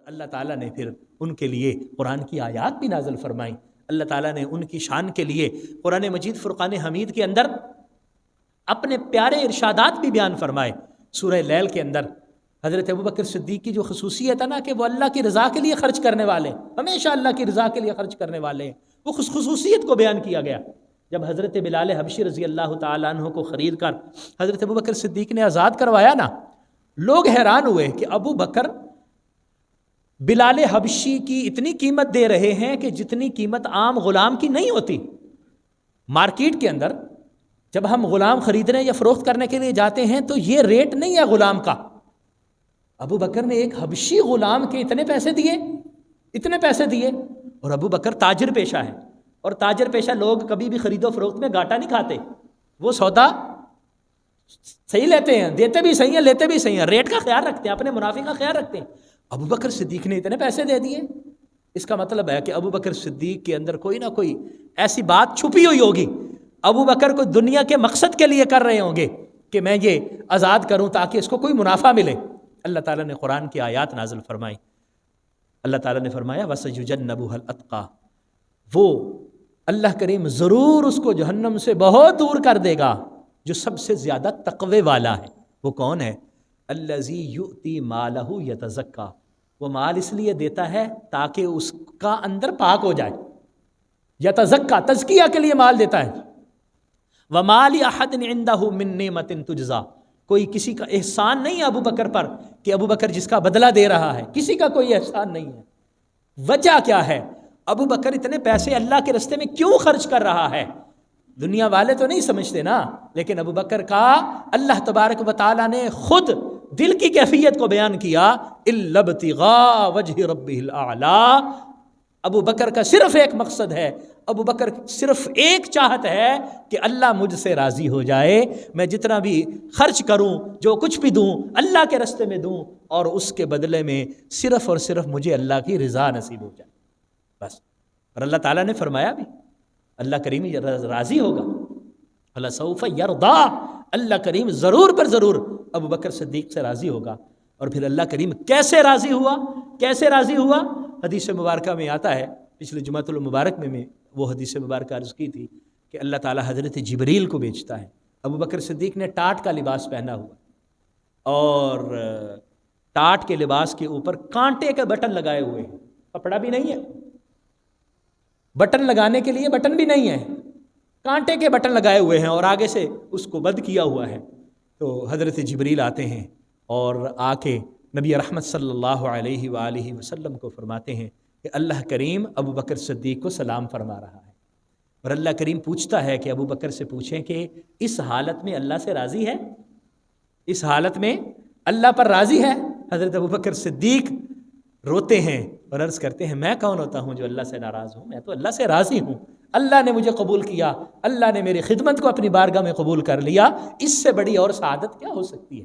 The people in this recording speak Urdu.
اللہ تعالیٰ نے پھر ان کے لیے قرآن کی آیات بھی نازل فرمائیں. اللہ تعالیٰ نے ان کی شان کے لیے قرآن مجید فرقان حمید کے اندر اپنے پیارے ارشادات بھی بیان فرمائے. سورہ لیل کے اندر حضرت ابوبکر صدیق کی جو خصوصیت ہے نا کہ وہ اللہ کی رضا کے لیے خرچ کرنے والے، ہمیشہ اللہ کی رضا کے لیے خرچ کرنے والے ہیں، وہ خصوصیت کو بیان کیا گیا. جب حضرت بلال حبشی رضی اللہ تعالیٰ عنہ کو خرید کر حضرت ابوبکر صدیق نے آزاد کروایا نا، لوگ حیران ہوئے کہ ابو بکر بلال حبشی کی اتنی قیمت دے رہے ہیں کہ جتنی قیمت عام غلام کی نہیں ہوتی. مارکیٹ کے اندر جب ہم غلام خریدنے یا فروخت کرنے کے لیے جاتے ہیں تو یہ ریٹ نہیں ہے غلام کا. ابو بکر نے ایک حبشی غلام کے اتنے پیسے دیے، اور ابو بکر تاجر پیشہ ہے، اور تاجر پیشہ لوگ کبھی بھی خرید و فروخت میں گھاٹا نہیں کھاتے، وہ سودا صحیح لیتے ہیں، دیتے بھی صحیح ہیں، لیتے بھی صحیح ہیں، ریٹ کا خیال رکھتے ہیں، اپنے منافع کا خیال رکھتے ہیں. ابو بکر صدیق نے اتنے پیسے دے دیے. اس کا مطلب ہے کہ ابو بکر صدیق کے اندر کوئی نہ کوئی ایسی بات چھپی ہوئی ہوگی. ابو بکر کو دنیا کے مقصد کے لیے کر رہے ہوں گے کہ میں یہ آزاد کروں تاکہ اس کو کوئی منافع ملے. اللہ تعالیٰ نے قرآن کی آیات نازل فرمائی. اللہ تعالیٰ نے فرمایا وَسَيُجَنَّبُهَا الْأَتْقَى، وہ اللہ کریم ضرور اس کو جہنم سے بہت دور کر دے گا جو سب سے زیادہ تقوی والا ہے. وہ کون ہے؟ الذی یؤتی مالہ یتزکیٰ، وہ مال اس لیے دیتا ہے تاکہ اس کا اندر پاک ہو جائے. یتزکیٰ، تزکیہ کے لیے مال دیتا ہے. وما لأحد عنده من نعمة تجزا، کوئی کسی کا احسان نہیں ہے ابو بکر پر کہ ابو بکر جس کا بدلہ دے رہا ہے، کسی کا کوئی احسان نہیں ہے. وجہ کیا ہے؟ ابو بکر اتنے پیسے اللہ کے راستے میں کیوں خرچ کر رہا ہے؟ دنیا والے تو نہیں سمجھتے نا، لیکن ابو بکر کا اللہ تبارک و تعالیٰ نے خود دل کی کیفیت کو بیان کیا. الا ابتغاء وجہ ربہ الاعلی، ابو بکر کا صرف ایک مقصد ہے، ابو بکر صرف ایک چاہت ہے کہ اللہ مجھ سے راضی ہو جائے، میں جتنا بھی خرچ کروں، جو کچھ بھی دوں، اللہ کے راستے میں دوں، اور اس کے بدلے میں صرف اور صرف مجھے اللہ کی رضا نصیب ہو جائے بس. اور اللہ تعالیٰ نے فرمایا بھی اللہ کریم راضی ہوگا. اللہ سوف یرضا، اللہ کریم ضرور پر ضرور ابو بکر صدیق سے راضی ہوگا. اور پھر اللہ کریم کیسے راضی ہوا؟ حدیث مبارکہ میں آتا ہے، پچھلے جمعۃ المبارک میں وہ حدیث مبارکہ عرض کی تھی کہ اللہ تعالیٰ حضرت جبریل کو بھیجتا ہے. ابو بکر صدیق نے ٹاٹ کا لباس پہنا ہوا، اور ٹاٹ کے لباس کے اوپر کانٹے کے بٹن لگائے ہوئے ہیں، کپڑا بھی نہیں ہے، بٹن لگانے کے لیے بٹن بھی نہیں ہے، کانٹے کے بٹن لگائے ہوئے ہیں، اور آگے سے اس کو بند کیا ہوا ہے. تو حضرت جبریل آتے ہیں اور آ کے نبی رحمت صلی اللہ علیہ وآلہ وسلم کو فرماتے ہیں کہ اللہ کریم ابو بکر صدیق کو سلام فرما رہا ہے. اور اللہ کریم پوچھتا ہے کہ ابو بکر سے پوچھیں کہ اس حالت میں اللہ سے راضی ہے؟ اس حالت میں اللہ پر راضی ہے؟ حضرت ابو بکر صدیق روتے ہیں اور عرض کرتے ہیں میں کون ہوتا ہوں جو اللہ سے ناراض ہوں، میں تو اللہ سے راضی ہوں. اللہ نے مجھے قبول کیا، اللہ نے میری خدمت کو اپنی بارگاہ میں قبول کر لیا، اس سے بڑی اور سعادت کیا ہو سکتی ہے؟